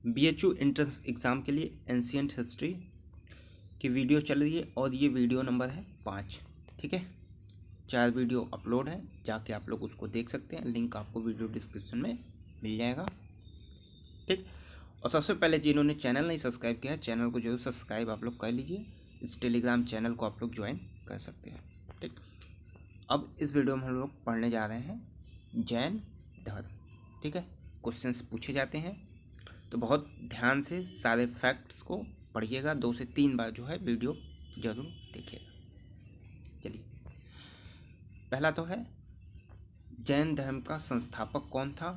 BHU entrance exam के लिए ancient history की वीडियो चल रही है और ये वीडियो नंबर है 5। ठीक है, 4 वीडियो अपलोड है, जाके आप लोग उसको देख सकते हैं। लिंक आपको वीडियो डिस्क्रिप्शन में मिल जाएगा। ठीक, और सबसे पहले जिन्होंने चैनल नहीं सब्सक्राइब किया है, चैनल को जरूर सब्सक्राइब आप लोग कर लीजिए। इस टेलीग्राम चैनल को आप लोग ज्वाइन कर सकते हैं। ठीक, अब इस वीडियो में हम लोग पढ़ने जा रहे हैं जैन धर्म। ठीक है, क्वेश्चंस पूछे जाते हैं, तो बहुत ध्यान से सारे फैक्ट्स को पढ़िएगा। 2 से 3 बार जो है वीडियो जरूर देखिएगा। चलिए, पहला तो है जैन धर्म का संस्थापक कौन था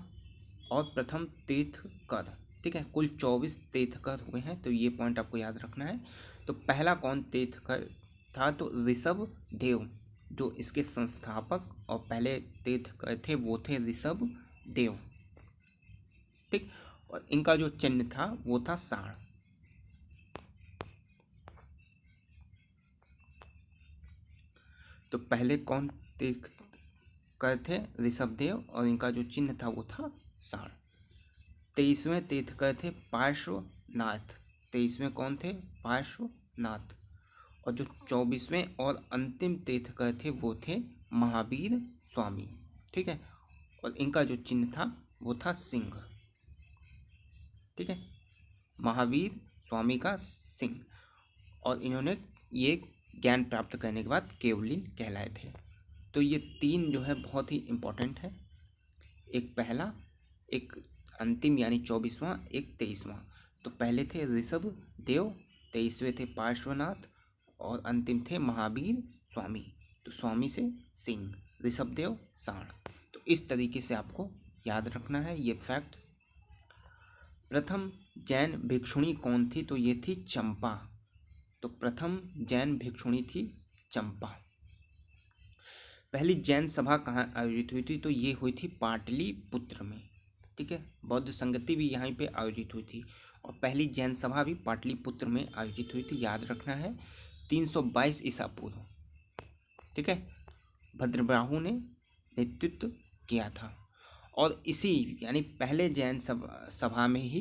और प्रथम तीर्थकर। ठीक है, कुल 24 तीर्थकर हुए हैं, तो ये पॉइंट आपको याद रखना है। तो पहला कौन तीर्थकर था, तो ऋषभ देव, जो इसके संस्थापक और पहले तीर्थकर थे वो थे ऋषभ देव। ठीक, और इनका जो चिन्ह था वो था सांड। तो पहले कौन तीर्थकर थे, ऋषभ देव, और इनका जो चिन्ह था वो था सांड। 23वें तीर्थकर थे पार्श्वनाथ। 23वें कौन थे, पार्श्वनाथ। और जो 24वें और अंतिम तीर्थकर थे वो थे महावीर स्वामी। ठीक है, और इनका जो चिन्ह था वो था सिंह। ठीक है, महावीर स्वामी का सिंह। और इन्होंने ये ज्ञान प्राप्त करने के बाद केवलिन कहलाए थे। तो ये 3 जो है बहुत ही इम्पोर्टेंट है, एक पहला, एक अंतिम यानी 24वां, एक 23वां। तो पहले थे ऋषभ देव, 23वें थे पार्श्वनाथ, और अंतिम थे महावीर स्वामी। तो स्वामी से सिंह, ऋषभ देव सांड। तो इस तरीके से आपको याद रखना है ये फैक्ट्स। प्रथम जैन भिक्षुणी कौन थी, तो ये थी चंपा। तो प्रथम जैन भिक्षुणी थी चंपा। पहली जैन सभा कहाँ आयोजित हुई थी, तो ये हुई थी पाटलिपुत्र में। ठीक है, बौद्ध संगति भी यहाँ पे आयोजित हुई थी, और पहली जैन सभा भी पाटलिपुत्र में आयोजित हुई थी। याद रखना है 322 ईसा पूर्व। ठीक है, भद्रबाहु ने नेतृत्व किया था। और इसी यानी पहले जैन सभा में ही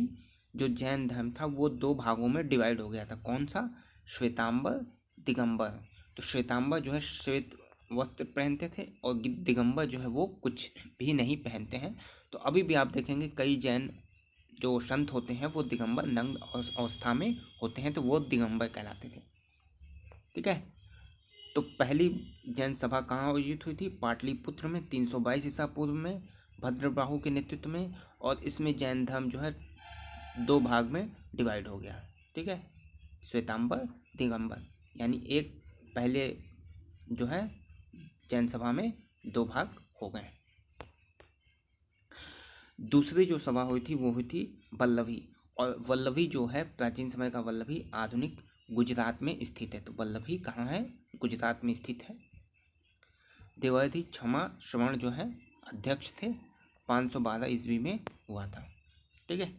जो जैन धर्म था वो 2 भागों में डिवाइड हो गया था। कौन सा, श्वेतांबर दिगंबर। तो श्वेतांबर जो है श्वेत वस्त्र पहनते थे, और दिगंबर जो है वो कुछ भी नहीं पहनते हैं। तो अभी भी आप देखेंगे कई जैन जो संत होते हैं वो दिगंबर नग्न अवस्था में होते हैं, तो वो दिगंबर कहलाते थे। ठीक है, तो पहली जैन सभा कहाँ आयोजित हुई थी, पाटलिपुत्र में 322 ईसा पूर्व में, भद्रबाहु के नेतृत्व में। और इसमें जैन धर्म जो है 2 भाग में डिवाइड हो गया। ठीक है, श्वेतांबर दिगंबर, यानी एक पहले जो है जैन सभा में 2 भाग हो गए। दूसरी जो सभा हुई थी वो हुई थी वल्लभी। और वल्लभी जो है प्राचीन समय का वल्लभी आधुनिक गुजरात में स्थित है। तो वल्लभी कहाँ है, गुजरात में स्थित है। देवाधिक क्षमा श्रवण जो है अध्यक्ष थे, 512 ईस्वी में हुआ था। ठीक है,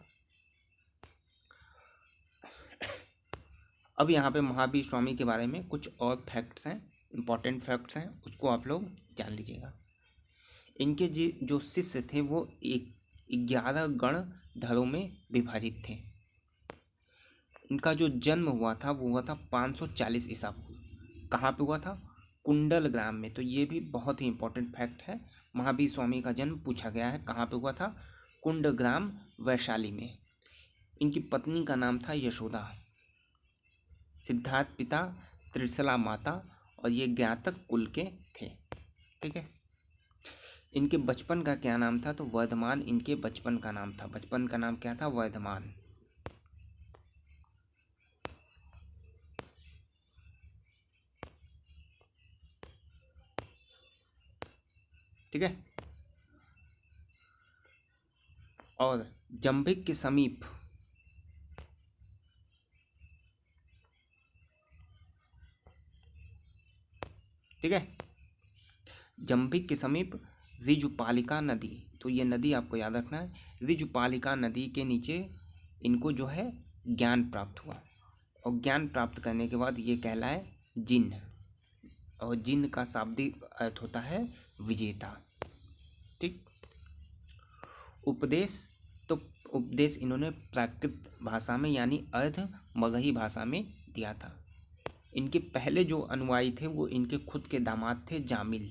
अब यहाँ पे महावीर स्वामी के बारे में कुछ और फैक्ट्स हैं, इम्पॉर्टेंट फैक्ट्स हैं, उसको आप लोग जान लीजिएगा। इनके जो शिष्य थे वो 11 गण धरों में विभाजित थे। इनका जो जन्म हुआ था वो हुआ था 540 ईसा पूर्व। कहाँ पे हुआ था, कुंडल ग्राम में। तो ये भी बहुत ही इंपॉर्टेंट फैक्ट है। महावीर स्वामी का जन्म पूछा गया है, कहाँ पे हुआ था, कुंड ग्राम वैशाली में। इनकी पत्नी का नाम था यशोदा, सिद्धार्थ पिता, त्रिशला माता, और ये ज्ञातक कुल के थे। ठीक है, इनके बचपन का क्या नाम था, तो वर्धमान इनके बचपन का नाम था। बचपन का नाम क्या था, वर्धमान। ठीक है, और जंभिक के समीप ठीक है, जंभिक के समीप ऋजुपालिका नदी। तो ये नदी आपको याद रखना है। ऋजुपालिका नदी के नीचे इनको जो है ज्ञान प्राप्त हुआ, और ज्ञान प्राप्त करने के बाद ये कहलाए जिन, और जिन का शाब्दिक अर्थ होता है विजेता। ठीक, उपदेश तो उपदेश इन्होंने प्राकृत भाषा में यानी अर्ध मगही भाषा में दिया था। इनके पहले जो अनुयायी थे वो इनके खुद के दामाद थे जामिल,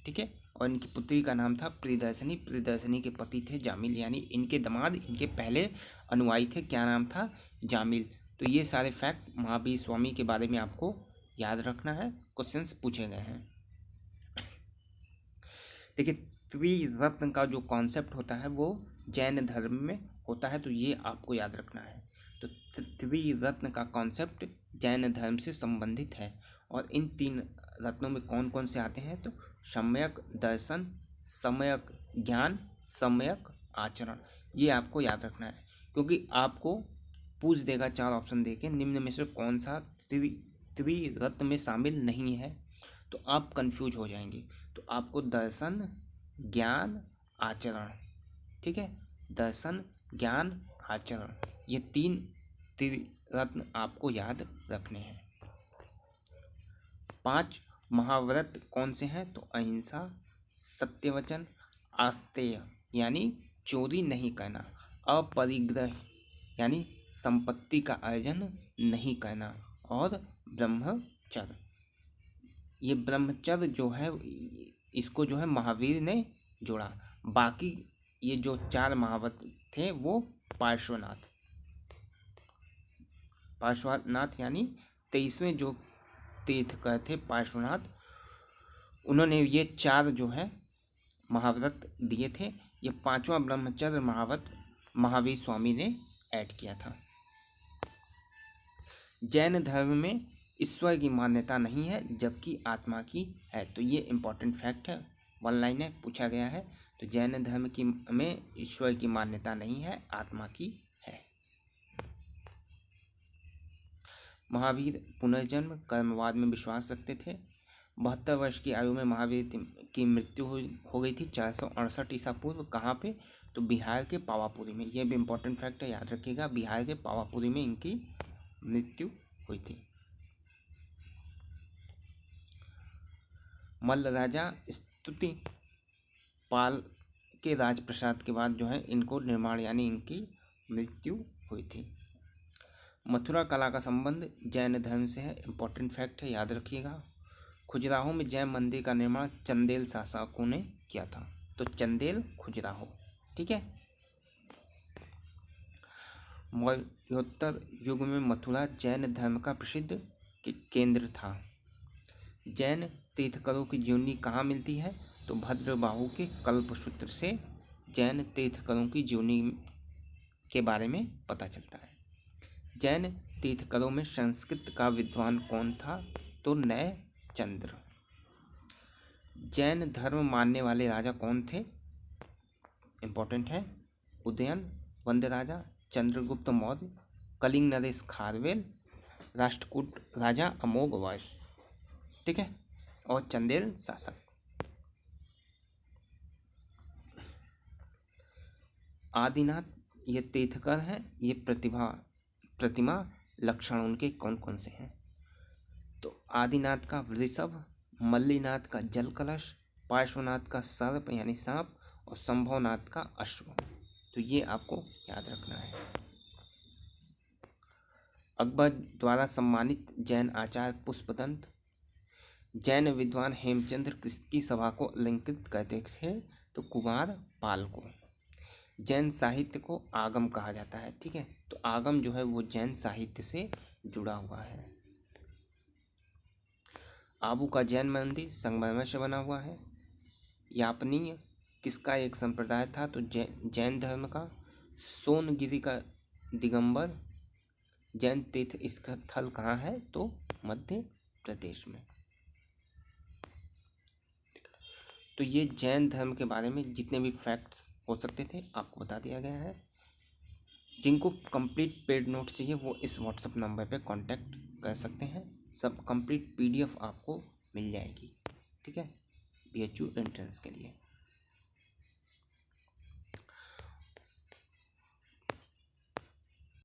ठीक है, और इनकी पुत्री का नाम था प्रियदर्शनी। प्रियदर्शनी के पति थे जामिल, यानी इनके दामाद इनके पहले अनुयायी थे। क्या नाम था? जामिल। तो ये सारे फैक्ट महावीर स्वामी के बारे में आपको याद रखना है, क्वेश्चंस पूछे गए हैं। देखिए, त्रिरत्न का जो कॉन्सेप्ट होता है वो जैन धर्म में होता है, तो ये आपको याद रखना है। तो त्रिरत्न का कॉन्सेप्ट जैन धर्म से संबंधित है। और इन 3 रत्नों में कौन कौन से आते हैं? तो सम्यक दर्शन, सम्यक ज्ञान, सम्यक आचरण। ये आपको याद रखना है, क्योंकि आपको पूछ देगा 4 ऑप्शन देके निम्न में से कौन सा त्रिरत्न में शामिल नहीं है, तो आप कंफ्यूज हो जाएंगे। तो आपको दर्शन, ज्ञान, आचरण, ठीक है, दर्शन, ज्ञान, आचरण, ये 3 त्रिरत्न आपको याद रखने हैं। 5 महाव्रत कौन से हैं? तो अहिंसा, सत्यवचन, आस्तेय यानी चोरी नहीं करना, अपरिग्रह यानी संपत्ति का अर्जन नहीं करना, और ब्रह्मचर्य। ये ब्रह्मचर्य जो है इसको जो है महावीर ने जोड़ा। बाकी ये जो 4 महाव्रत थे वो पार्श्वनाथ यानी 23वें जो तीर्थकर थे पार्श्वनाथ, उन्होंने ये 4 जो है महाव्रत दिए थे। ये 5वां ब्रह्मचर्य महाव्रत महावीर स्वामी ने ऐड किया था। जैन धर्म में ईश्वर की मान्यता नहीं है, जबकि आत्मा की है। तो ये इम्पोर्टेंट फैक्ट है, 1 लाइन है, पूछा गया है। तो जैन धर्म की में ईश्वर की मान्यता नहीं है, आत्मा की है। महावीर पुनर्जन्म कर्मवाद में विश्वास रखते थे। 72 वर्ष की आयु में महावीर की मृत्यु हो गई थी 468 ईसा पूर्व। कहाँ पे? तो बिहार के पावापुरी में। यह भी इम्पोर्टेंट फैक्ट है, याद रखिएगा, बिहार के पावापुरी में इनकी मृत्यु हुई थी। मल्ल राजा स्तुति पाल के राजप्रसाद के बाद जो है इनको निर्माण यानी इनकी मृत्यु हुई थी। मथुरा कला का संबंध जैन धर्म से है, इम्पोर्टेंट फैक्ट है, याद रखिएगा। खजुराहो में जैन मंदिर का निर्माण चंदेल शासकों ने किया था। तो चंदेल, खजुराहो, ठीक है। मौर्योत्तर युग में मथुरा जैन धर्म का प्रसिद्ध केंद्र था। जैन तीर्थकरों की जीवनी कहाँ मिलती है? तो भद्रबाहु के कल्पसूत्र से जैन तीर्थकरों की जीवनी के बारे में पता चलता है। जैन तीर्थकरों में संस्कृत का विद्वान कौन था? तो नय चंद्र। जैन धर्म मानने वाले राजा कौन थे? इम्पोर्टेंट है, उदयन वंद्य राजा, चंद्रगुप्त मौर्य, कलिंग नरेश खारवेल, राष्ट्रकूट राजा अमोघ वर्ष, ठीक है, और चंदेल शासक। आदिनाथ ये तीर्थकर हैं। ये प्रतिमा लक्षण उनके कौन कौन से हैं? तो आदिनाथ का वृषभ, मल्लीनाथ का जल कलश, पार्श्वनाथ का सर्प यानी सांप, और संभवनाथ का अश्व। तो ये आपको याद रखना है। अकबर द्वारा सम्मानित जैन आचार्य पुष्पदंत। जैन विद्वान हेमचंद्र किसकी सभा को अलंकृत करते थे? तो कुमार पाल को। जैन साहित्य को आगम कहा जाता है, ठीक है। तो आगम जो है वो जैन साहित्य से जुड़ा हुआ है। आबू का जैन मंदिर संगमरमर से बना हुआ है। यापनीय किसका एक संप्रदाय था? तो जैन धर्म का। सोनगिरी का दिगंबर जैन तीर्थ स्थल कहाँ है? तो मध्य प्रदेश में। तो ये जैन धर्म के बारे में जितने भी फैक्ट्स हो सकते थे आपको बता दिया गया है। जिनको कंप्लीट पेड नोट चाहिए वो इस व्हाट्सएप नंबर पे कांटेक्ट कर सकते हैं। सब कंप्लीट PDF आपको मिल जाएगी, ठीक है, BHU एंट्रेंस के लिए।